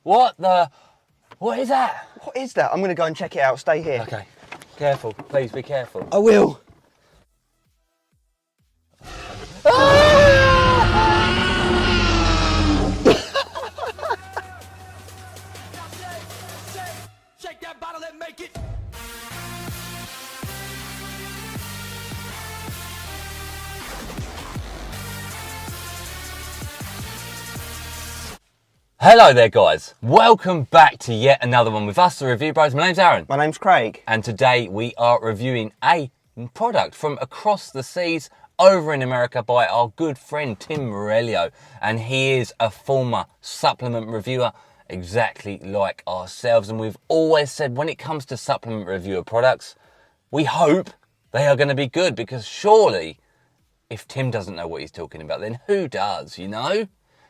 What is that? What is that? I'm going to go and check it out. Stay here. Okay, careful. Please be careful. I will. Shake that bottle and make it. Hello there guys, welcome back to yet another one with us, the Review Bros. My name's Aaron. My name's Craig. And today we are reviewing a product from across the seas over in America by our good friend Tim Muriello. And he is a former supplement reviewer exactly like ourselves. And we've always said when it comes to supplement reviewer products, we hope they are going to be good, because surely if Tim doesn't know what he's talking about, then who does, you know?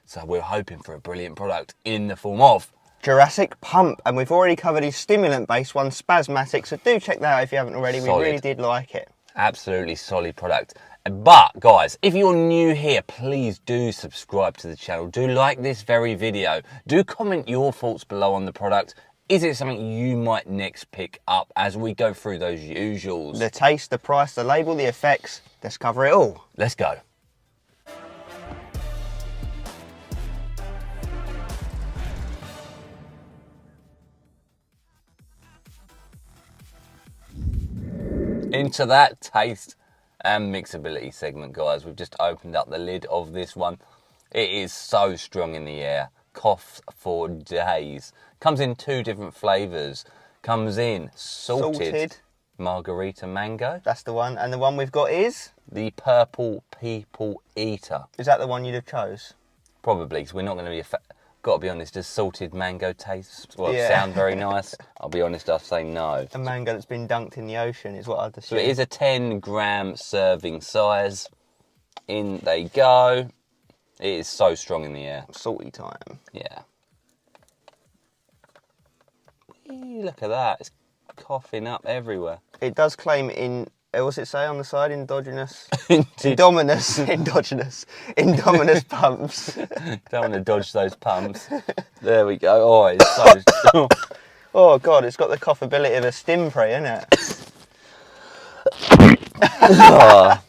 So we're hoping for a brilliant product in the form of Jurassic Pump. And we've already covered his stimulant-based one, Spazmatic. So do check that out if you haven't already. Solid. We really did like it. Absolutely solid product. But guys, if you're new here, please do subscribe to the channel. Do like this very video. Do comment your thoughts below on the product. Is it something you might next pick up as we go through those usuals? The taste, the price, the label, the effects. Let's cover it all. Let's go. Into that taste and mixability segment, guys. We've just opened up the lid of this one. It is so strong in the air. Coughs for days. Comes in two different flavours. Comes in salted margarita mango. That's the one. And the one we've got is? The purple people eater. Is that the one you'd have chose? Probably, because we're not going to be got to be honest, does salted mango taste, Yeah. sound very nice? I'll be honest, I'll say no. A mango that's been dunked in the ocean is what I'd assume. So it is a 10-gram serving size. In they go. It is so strong in the air. Salty time. Yeah. Whee, look at that. It's coughing up everywhere. It does claim in, what's it say on the side? Endogenous? Indominus pumps. Don't want to dodge those pumps. There we go. Oh, it's so strong. Oh God, it's got the coughability of a Stimprey, isn't it? Oh,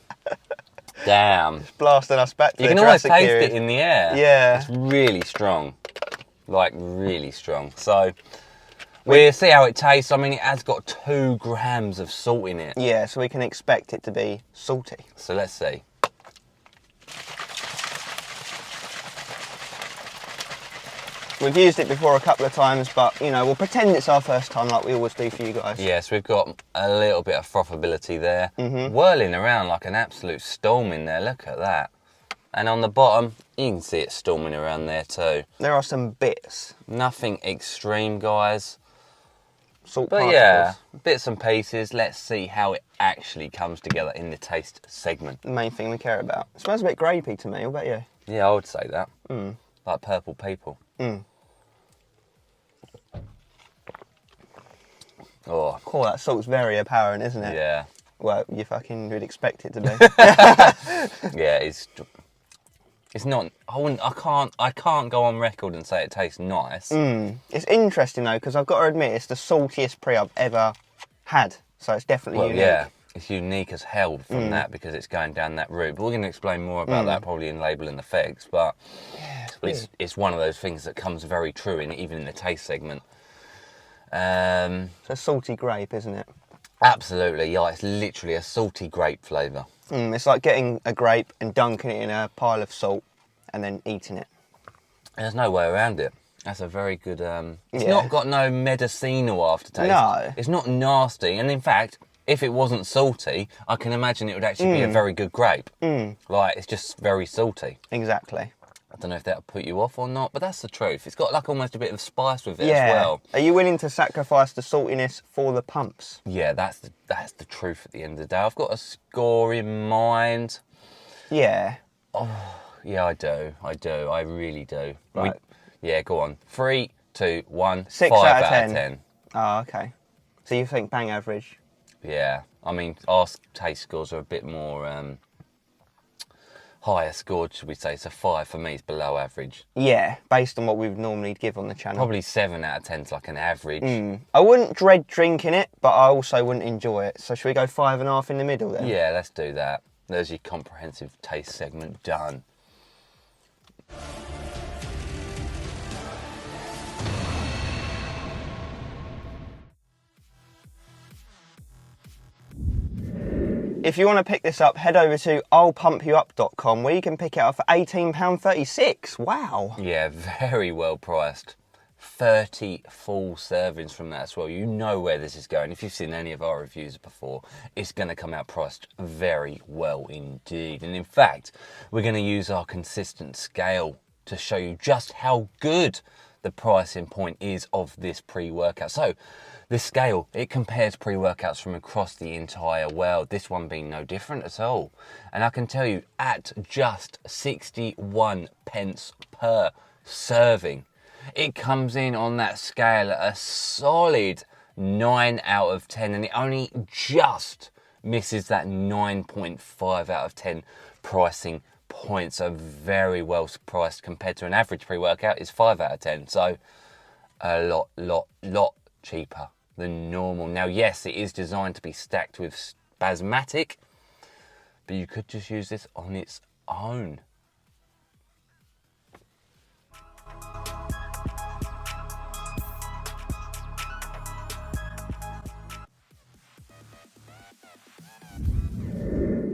damn. It's blasting us back to You the can always Jurassic taste period. it in the air. Yeah. It's really strong. Like, really strong. So, we'll see how it tastes. I mean, it has got 2 grams of salt in it. Yeah, so we can expect it to be salty. So, let's see. We've used it before a couple of times, but, you know, we'll pretend it's our first time like we always do for you guys. Yes, we've got a little bit of frothability there. Whirling around like an absolute storm in there. Look at that. And on the bottom, you can see it storming around there too. There are some bits. Nothing extreme, guys. Salt But particles. yeah, bits and pieces. Let's see how it actually comes together in the taste segment. The main thing we care about. It smells a bit grapey to me, what about you? Yeah, I would say that. Like purple people. Oh, Oh, that salt's very apparent, isn't it? yeah. Well, you fucking would expect it to be. Yeah, it's not, I can't go on record and say it tastes nice. It's interesting though, because I've got to admit, it's the saltiest pre I've ever had. So it's definitely unique. Yeah, it's unique as hell from that, because it's going down that route. But we're going to explain more about that probably in label and effects. But it's one of those things that comes very true even in the taste segment. It's a salty grape, isn't it? Absolutely, yeah. It's literally a salty grape flavour. It's like getting a grape and dunking it in a pile of salt and then eating it. There's no way around it. That's a very good... It's Yeah. not got no medicinal aftertaste. No. It's not nasty. And in fact, if it wasn't salty, I can imagine it would actually be a very good grape. Like, it's just very salty. Exactly. I don't know if that'll put you off or not, but that's the truth. It's got like almost a bit of spice with it Yeah. as well. Are you willing to sacrifice the saltiness for the pumps? Yeah, that's the truth at the end of the day. I've got a score in mind. Yeah. Yeah, I do. I really do. Right. Yeah, go on. 3, 2, 1. 6 5 out of out 10. 10. Oh, okay. So you think bang average? Yeah. I mean, our taste scores are a bit more higher scored, should we say. So 5 for me is below average. Yeah, based on what we would normally give on the channel. Probably 7 out of 10 is like an average. I wouldn't dread drinking it, but I also wouldn't enjoy it. So should we go 5.5 in the middle then? Yeah, let's do that. There's your comprehensive taste segment done. If you want to pick this up, head over to I'llPumpYouUp.com where you can pick it up for £18.36. Wow. Yeah, very well priced. 30 full servings from that as well. You know where this is going. If you've seen any of our reviews before, it's going to come out priced very well indeed. And in fact, we're going to use our consistent scale to show you just how good the pricing point is of this pre-workout. So this scale, it compares pre-workouts from across the entire world, this one being no different at all. And I can tell you, at just 61 pence per serving, it comes in on that scale at a solid 9 out of 10, and it only just misses that 9.5 out of 10 pricing point. So very well priced compared to an average pre-workout is 5 out of 10. So a lot cheaper than normal. Now, yes, it is designed to be stacked with Spazmatic, but you could just use this on its own.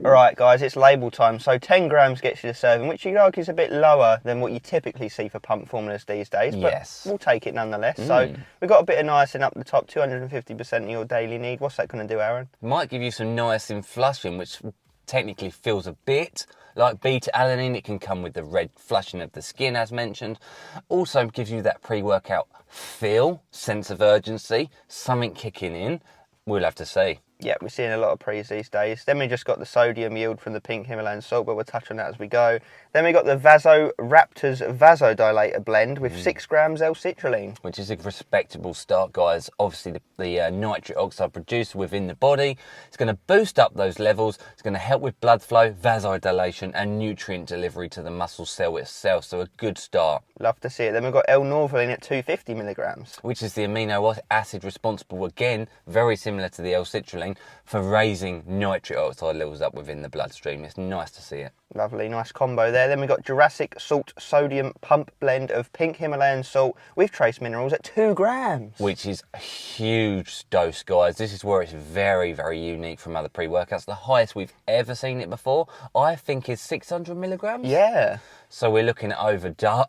Alright guys, it's label time. So 10 grams gets you the serving, which you could argue is a bit lower than what you typically see for pump formulas these days. But yes, we'll take it nonetheless. So we've got a bit of niacin up the top, 250% of your daily need. What's that going to do, Aaron? Might give you some niacin flushing, which technically feels a bit like beta-alanine. It can come with the red flushing of the skin, as mentioned. Also gives you that pre-workout feel, sense of urgency, something kicking in. We'll have to see. Yeah, we're seeing a lot of pre's these days. Then we just got the sodium yield from the pink Himalayan salt, but we'll touch on that as we go. Then we got the Raptors Vasodilator blend with 6 grams L-citrulline. Which is a respectable start, guys. Obviously, the nitric oxide produced within the body, it's going to boost up those levels. It's going to help with blood flow, vasodilation, and nutrient delivery to the muscle cell itself. So a good start. Love to see it. Then we've got L-norvaline at 250 milligrams. Which is the amino acid responsible, again, very similar to the L-citrulline, for raising nitric oxide levels up within the bloodstream. It's nice to see it. Lovely, nice combo there. Then we've got JURASSIC Salt Sodium Pump Blend of pink Himalayan salt with trace minerals at 2 grams. Which is a huge dose, guys. This is where it's very, very unique from other pre-workouts. The highest we've ever seen it before, I think, is 600 milligrams. Yeah. So we're looking at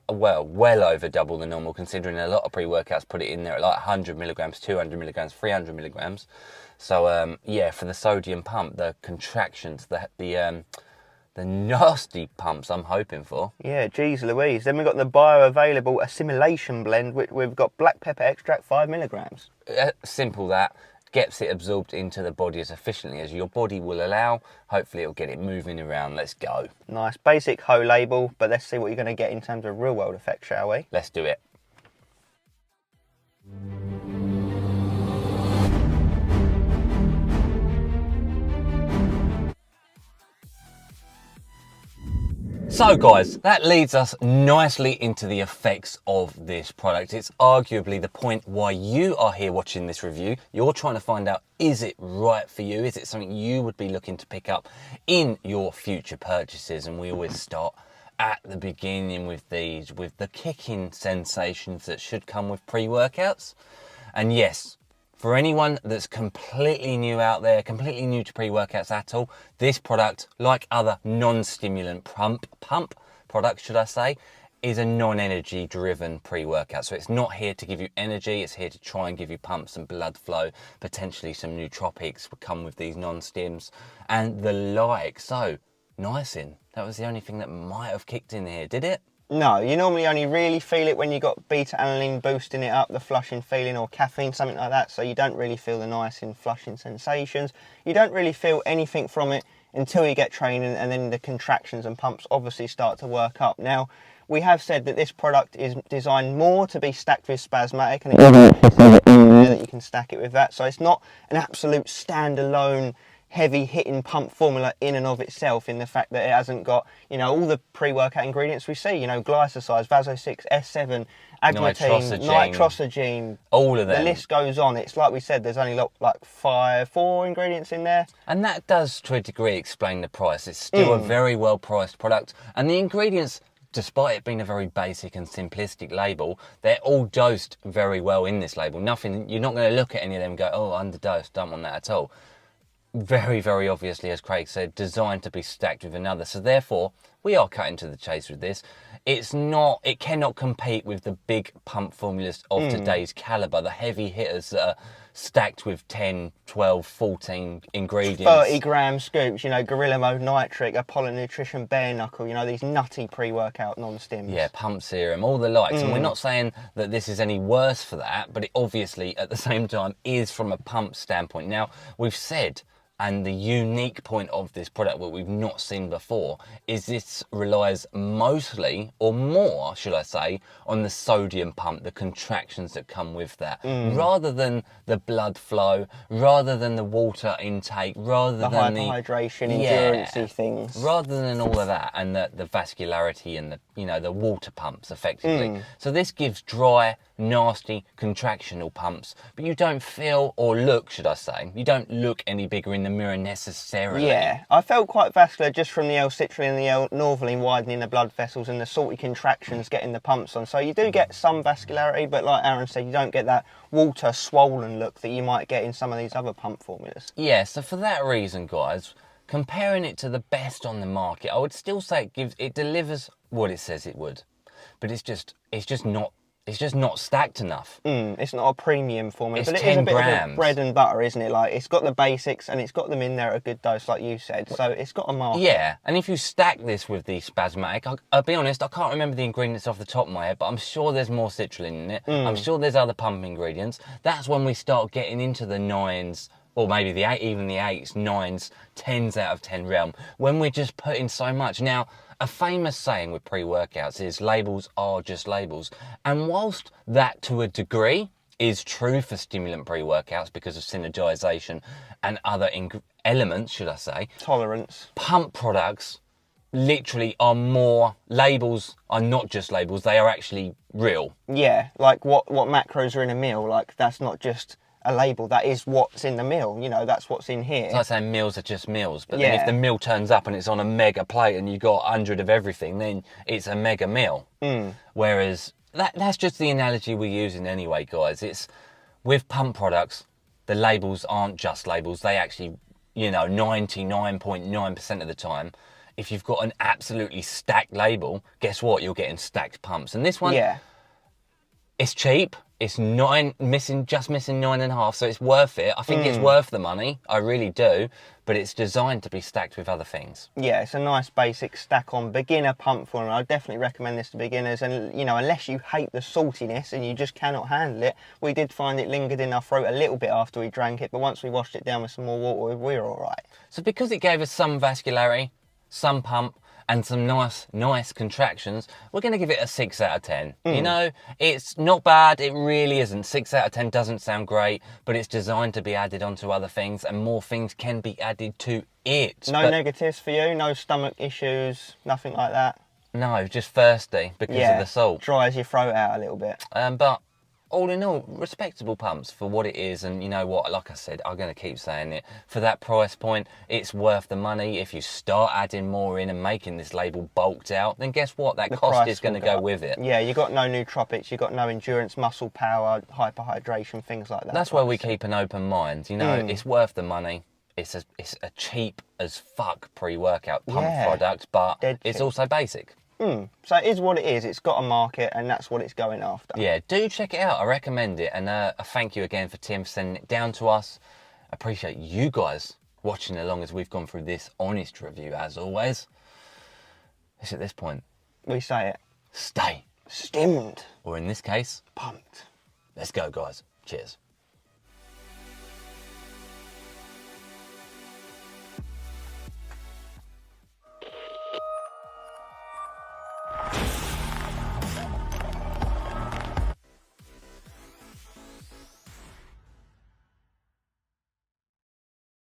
well over double the normal, considering a lot of pre-workouts put it in there at like 100 milligrams, 200 milligrams, 300 milligrams. So yeah, for the sodium pump, the contractions, the nasty pumps I'm hoping for. Yeah, geez Louise. Then we've got the bioavailable assimilation blend. We've got black pepper extract, 5 milligrams. Simple that. Gets it absorbed into the body as efficiently as your body will allow. Hopefully it'll get it moving around. Let's go. Nice, basic hoe label, but let's see what you're going to get in terms of real world effect, shall we? Let's do it. So guys, that leads us nicely into the effects of this product. It's arguably the point why you are here watching this review. You're trying to find out, is it right for you? Is it something you would be looking to pick up in your future purchases? And we always start at the beginning with these, with the kicking sensations that should come with pre-workouts. And yes, for anyone that's completely new out there, completely new to pre-workouts at all, this product, like other non-stimulant pump products, should I say, is a non-energy driven pre-workout. So it's not here to give you energy, it's here to try and give you pumps and blood flow, potentially some nootropics will come with these non-stims and the like. So, niacin, that was the only thing that might have kicked in here, did it? No, you normally only really feel it when you got beta-alanine boosting it up, the flushing feeling, or caffeine, something like that. So you don't really feel the niacin flushing sensations. You don't really feel anything from it until you get training, and then the contractions and pumps obviously start to work up. Now, we have said that this product is designed more to be stacked with Spazmatic, and it that you can stack it with that. So it's not an absolute standalone, heavy hitting pump formula in and of itself, in the fact that it hasn't got, you know, all the pre-workout ingredients we see, you know, glycosides, Vaso6, S7, agmatine, nitrosogene, all of them. The list goes on. It's like we said, there's only like 4 ingredients in there. And that does, to a degree, explain the price. It's still a very well-priced product. And the ingredients, despite it being a very basic and simplistic label, they're all dosed very well in this label. Nothing, you're not going to look at any of them and go, oh, underdosed, don't want that at all. Very, very obviously, as Craig said, designed to be stacked with another. So therefore, we are cutting to the chase with this. It cannot compete with the big pump formulas of today's caliber, the heavy hitters that are stacked with 10, 12, 14 ingredients. 30-gram scoops, you know, Gorilla Mode Nitric, Apollo Nutrition Bare Knuckle, you know, these nutty pre-workout non-stims. Yeah, pump serum, all the likes. And we're not saying that this is any worse for that, but it obviously, at the same time, is from a pump standpoint. Now, we've said, and the unique point of this product, what we've not seen before, is this relies mostly, or more, should I say, on the sodium pump, the contractions that come with that, rather than the blood flow, rather than the water intake, rather than the hyperhydration, endurance-y things. Rather than all of that, and the vascularity and the, you know, the water pumps, effectively. So this gives dry, nasty, contractional pumps, but you don't feel, or look, should I say, you don't look any bigger in the mirror necessarily. Yeah, I felt quite vascular just from the L-citrulline and the L-norvaline widening the blood vessels and the salty contractions getting the pumps on. So you do get some vascularity, but like Aaron said, you don't get that water swollen look that you might get in some of these other pump formulas. Yeah, so for that reason, guys, comparing it to the best on the market, I would still say it delivers what it says it would, but it's just not stacked enough. It's not a premium formula, It's but it 10 is a bit grams. of a bread and butter, isn't it? Like, it's got the basics and it's got them in there at a good dose, like you said. So it's got a market. Yeah, and if you stack this with the Spazmatic, I'll be honest, I can't remember the ingredients off the top of my head, but I'm sure there's more citrulline in it. I'm sure there's other pump ingredients. That's when we start getting into the 9s, or maybe the 8s, 9s, 10s out of 10 realm, when we're just putting so much. Now, a famous saying with pre-workouts is labels are just labels. And whilst that to a degree is true for stimulant pre-workouts because of synergization and other elements, should I say, Tolerance. pump products literally are more, labels are not just labels, they are actually real. Yeah, like what macros are in a meal, like that's not just a label, that is what's in the meal, you know, that's what's in here. It's like saying meals are just meals, but then if the meal turns up and it's on a mega plate and you got 100 of everything, then it's a mega meal. Whereas that's just the analogy we're using anyway, guys. It's with pump products, the labels aren't just labels, they actually, you know, 99.9% of the time, if you've got an absolutely stacked label, guess what, you're getting stacked pumps. And this one, it's cheap. It's just missing 9.5, so it's worth it. I think it's worth the money, I really do, but it's designed to be stacked with other things. Yeah, it's a nice basic stack on beginner pump formula. I definitely recommend this to beginners, and you know, unless you hate the saltiness and you just cannot handle it, we did find it lingered in our throat a little bit after we drank it, but once we washed it down with some more water, we were all right. So because it gave us some vascularity, some pump, and some nice contractions, we're going to give it a 6 out of 10. You know, it's not bad, it really isn't. 6 out of 10 doesn't sound great, but it's designed to be added onto other things, and more things can be added to it. No negatives for you, no stomach issues, nothing like that? No, just thirsty because of the salt. Dries your throat out a little bit. But all in all, respectable pumps for what it is, and you know what, like I said, I'm going to keep saying it, for that price point, it's worth the money. If you start adding more in and making this label bulked out, then guess what, that cost is going to go with it. Yeah, you got no nootropics, you got no endurance, muscle power, hyperhydration, things like that. That's why we keep an open mind, you know, it's worth the money. It's a cheap as fuck pre-workout pump product, but it's also basic. So it is what it is. It's got a market, and that's what it's going after. Yeah, do check it out. I recommend it. And a thank you again for Tim for sending it down to us. Appreciate you guys watching along as we've gone through this honest review, as always. It's at this point we say it. Stay stimmed. Or in this case, pumped. Let's go, guys. Cheers.